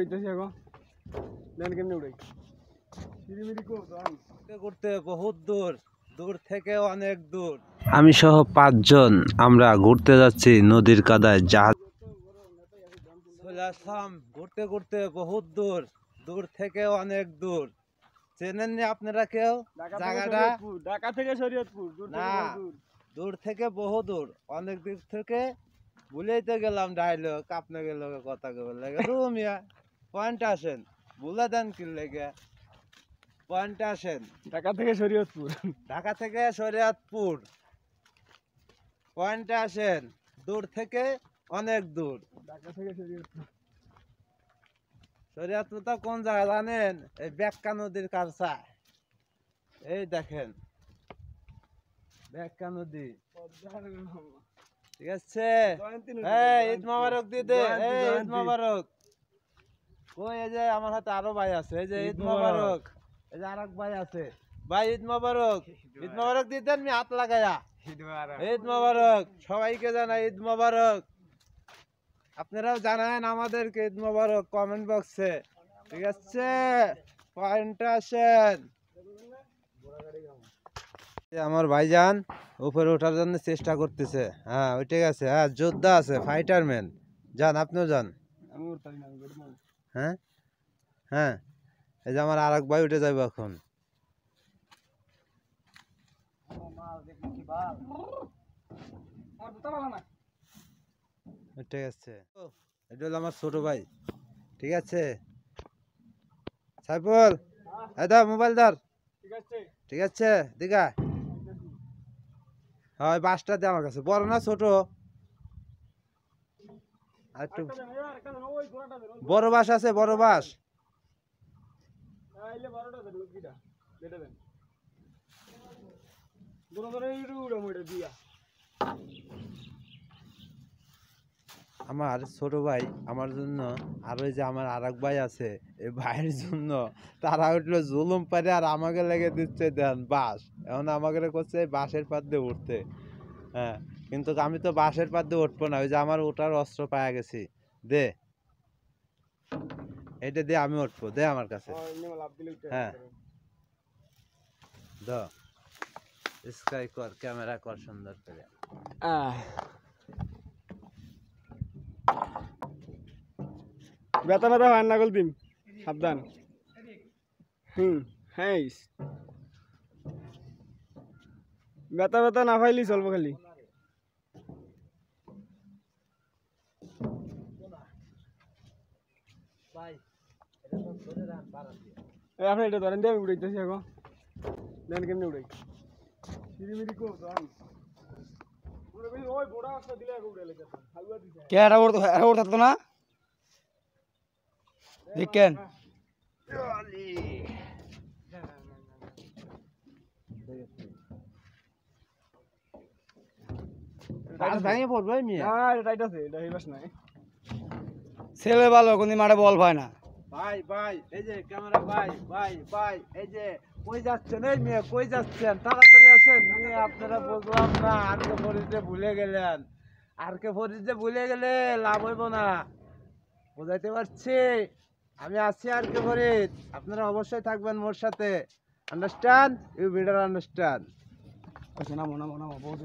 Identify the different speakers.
Speaker 1: উড়াইতেছি এখন দেন কেমনে উড়াই সিঁড়ি কো
Speaker 2: ঘুরতে বহুত দূর দূর থেকে অনেক দূর।
Speaker 3: আমি সহ 5 জন আমরা ঘুরতে যাচ্ছি নদীর কাদায় জাহাজ।
Speaker 2: চলে আসলাম ঘুরতে ঘুরতে বহুত দূর দূর থেকে অনেক দূর। চেনেননি আপনারা কেউ জায়গাটা?
Speaker 1: ঢাকা থেকে শরীয়তপুর
Speaker 2: না, দূর থেকে বহু দূর, অনেক দূর থেকে ভুলেইতে গেলাম ডাইলগ আপনাকে লোকে কথা বলে রুমিয়া পয়েন্ট আসেন ভুলে দেন কি লেগে পয়েন্ট আসেন।
Speaker 1: ঢাকা থেকে শরীয়তপুর
Speaker 2: ঢাকা থেকে শরীয়তপুর পয়েন্টে আসেন, দূর থেকে অনেক দূর।
Speaker 1: ঢাকা থেকে শরীয়তপুর
Speaker 2: শরীয়তপুর তো কোন জায়গা জানেন? এই বেক্কা নদীর কাছে। এই দেখেন বেক্কা নদী, ঠিক আছে? ঈদ মোবারক দিতে, ঈদ মোবারক। কই এই যে আমার হাতে আরো ভাই আছে, এই যে ঈদ মোবারক। এই যে আরেক ভাই আছে, ভাই ঈদ মোবারক। ঈদ মোবারক দিতেন মি হাত লাগায়া। ঈদ মোবারক সবাইকে জানাই ঈদ মোবারক। আপনারাও জানান আমাদেরকে ঈদ মোবারক কমেন্ট বক্সে, ঠিক আছে? পয়েন্টে আসেন। আমার ভাইজান উপরে ওঠার জন্য চেষ্টা করতেছে। হ্যাঁ ওই ঠিক আছে, হ্যাঁ যোদ্ধা আছে, ফাইটার ম্যান। যান আপনিও যান। হ্যাঁ হ্যাঁ, এই যে আমার আরেক ভাই উঠে যাবে এখন। ঠিক আছে, এটা হলো আমার ছোট ভাই, ঠিক আছে? সাইফুল এই ধর মোবাইল ধর, ঠিক আছে? দিঘা হয় বাসটা দে আমার কাছে, বড় না ছোট? আর একটু বড় বাস আছে, বড় বাস। আমার ছোট ভাই আমার জন্য, আর ওই যে আমার আরেক ভাই আছে এই ভাইয়ের জন্য তারা উঠলো জুলুম পারে আর আমাকে লেগে দিচ্ছে দেন বাস। এখন আমাকে করছে বাসের পাত দিয়ে উঠতে। হ্যাঁ কিন্তু আমি তো বাসের পাত দিয়ে উঠবো না, ওই যে আমার ওঠার অস্ত্র পাওয়া গেছি। দে এটা দিয়ে আমি উঠবো, দে আমার কাছে। হ্যাঁ দ স্কাই কর, ক্যামেরা কর সুন্দর করে।
Speaker 1: ব্যথা ব্যথা হয় না গল দিন সাবধান। হ্যাঁ ব্যথা ব্যথা না পাইলি চলবো খালি। আপনি এটা ধরেন দিয়ে আমি উড়াইতেছি এখন দেন কেমনে উড়াই সিঁড়ি কো ওই বড় আসতে দিলে উড়ে লেগে কে এটা উড়তো না দেখেন। ছেলে ভালো কোন মাঠে বল পায় না।
Speaker 2: ভাই ভাই এই যে ক্যামেরা, ভাই ভাই ভাই এই যে কই যাচ্ছেন? এই মেয়ে কই যাচ্ছেন? তাড়াতাড়ি আসেন। মেয়ে আপনারা বুঝলাম না, আরকে ফরিদে ভুলে গেলেন। আরকে ফরিদে ভুলে গেলে লাভ হইব না, বুঝাইতে পারছি? আমি আছি আরকে ফরিদ, আপনারা অবশ্যই থাকবেন মোর সাথে। আন্ডারস্ট্যান্ড? You better understand.
Speaker 1: নামো নামো নামো বহুত